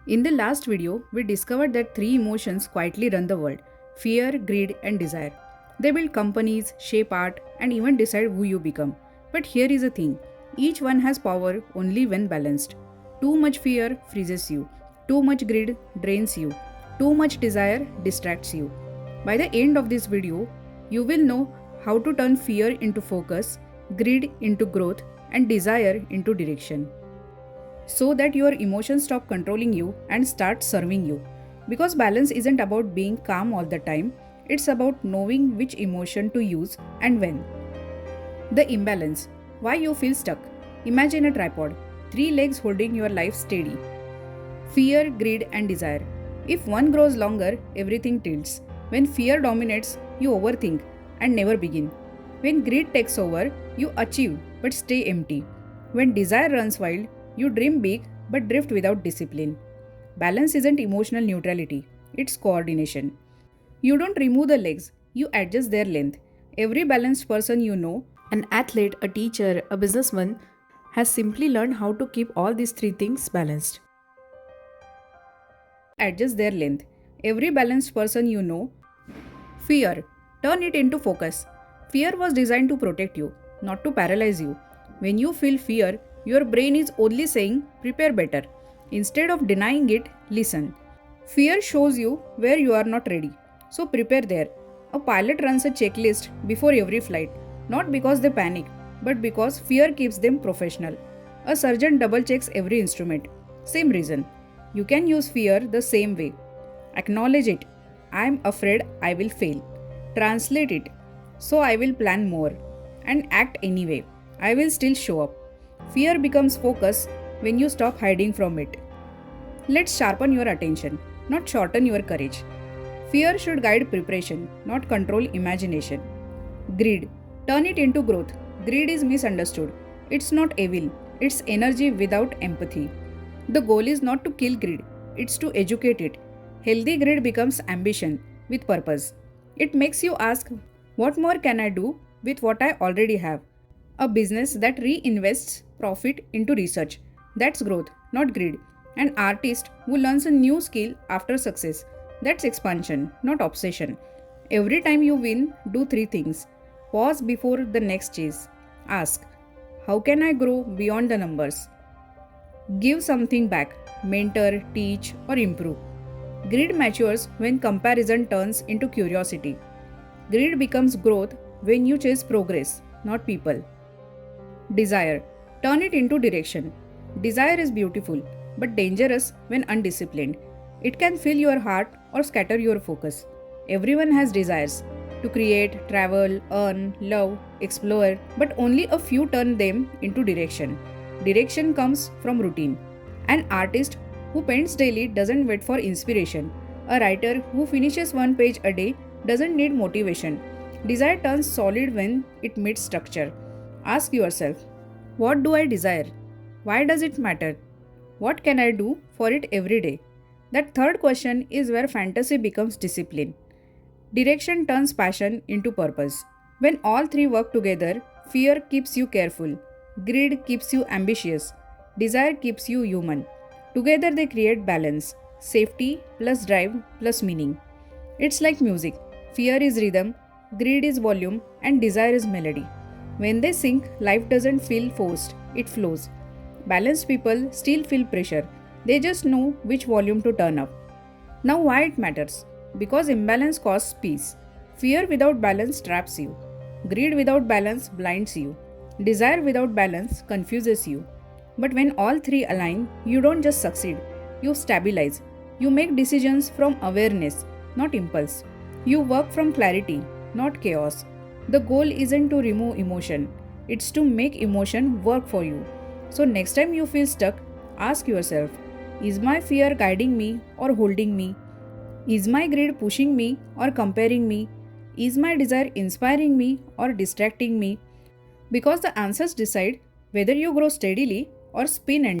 In the last video, we discovered that three emotions quietly run the world: fear, greed, and desire. They build companies, shape art, and even decide who you become. But here is the thing: each one has power only when balanced. Too much fear freezes you, too much greed drains you, too much desire distracts you. By the end of this video, you will know how to turn fear into focus, greed into growth, and desire into direction so that your emotions stop controlling you and start serving you. Because balance isn't about being calm all the time, it's about knowing which emotion to use and when. The imbalance. Why you feel stuck? Imagine a tripod, three legs holding your life steady: fear, greed, and desire. If one grows longer, everything tilts. When fear dominates, you overthink and never begin. When greed takes over, you achieve but stay empty. When desire runs wild, you dream big but drift without discipline. Balance isn't emotional neutrality, it's coordination. You don't remove the legs, you adjust their length. Every balanced person you know, an athlete, a teacher, a businessman, has simply learned how to keep all these three things balanced. Adjust their length. Every balanced person you know, fear, turn it into focus. Fear was designed to protect you, not to paralyze you. When you feel fear, your brain is only saying, prepare better. Instead of denying it, listen. Fear shows you where you are not ready, so prepare there. A pilot runs a checklist before every flight, not because they panic, but because fear keeps them professional. A surgeon double checks every instrument. Same reason. You can use fear the same way. Acknowledge it. I am afraid I will fail. Translate it. So I will plan more. And act anyway. I will still show up. Fear becomes focus when you stop hiding from it. Let's sharpen your attention, not shorten your courage. Fear should guide preparation, not control imagination. Greed. Turn it into growth. Greed is misunderstood. It's not evil, it's energy without empathy. The goal is not to kill greed, it's to educate it. Healthy greed becomes ambition with purpose. It makes you ask, what more can I do with what I already have? A business that reinvests profit into research. That's growth, not greed. An artist who learns a new skill after success. That's expansion, not obsession. Every time you win, do three things. Pause before the next chase. Ask, how can I grow beyond the numbers? Give something back, mentor, teach, or improve. Greed matures when comparison turns into curiosity. Greed becomes growth when you chase progress, not people. Desire. Turn it into direction. Desire is beautiful, but dangerous when undisciplined. It can fill your heart or scatter your focus. Everyone has desires to create, travel, earn, love, explore, but only a few turn them into direction. Direction comes from routine. An artist who paints daily doesn't wait for inspiration. A writer who finishes one page a day doesn't need motivation. Desire turns solid when it meets structure. Ask yourself, what do I desire? Why does it matter? What can I do for it every day? That third question is where fantasy becomes discipline. Direction turns passion into purpose. When all three work together, fear keeps you careful, greed keeps you ambitious, desire keeps you human. Together they create balance, safety plus drive plus meaning. It's like music. Fear is rhythm, greed is volume, and desire is melody. When they sync, life doesn't feel forced, it flows. Balanced people still feel pressure, they just know which volume to turn up. Now, why it matters? Because imbalance costs peace. Fear without balance traps you. Greed without balance blinds you. Desire without balance confuses you. But when all three align, you don't just succeed, you stabilize. You make decisions from awareness, not impulse. You work from clarity, not chaos. The goal isn't to remove emotion, it's to make emotion work for you. So, next time you feel stuck, ask yourself, is my fear guiding me or holding me? Is my greed pushing me or comparing me? Is my desire inspiring me or distracting me? Because the answers decide whether you grow steadily or spin and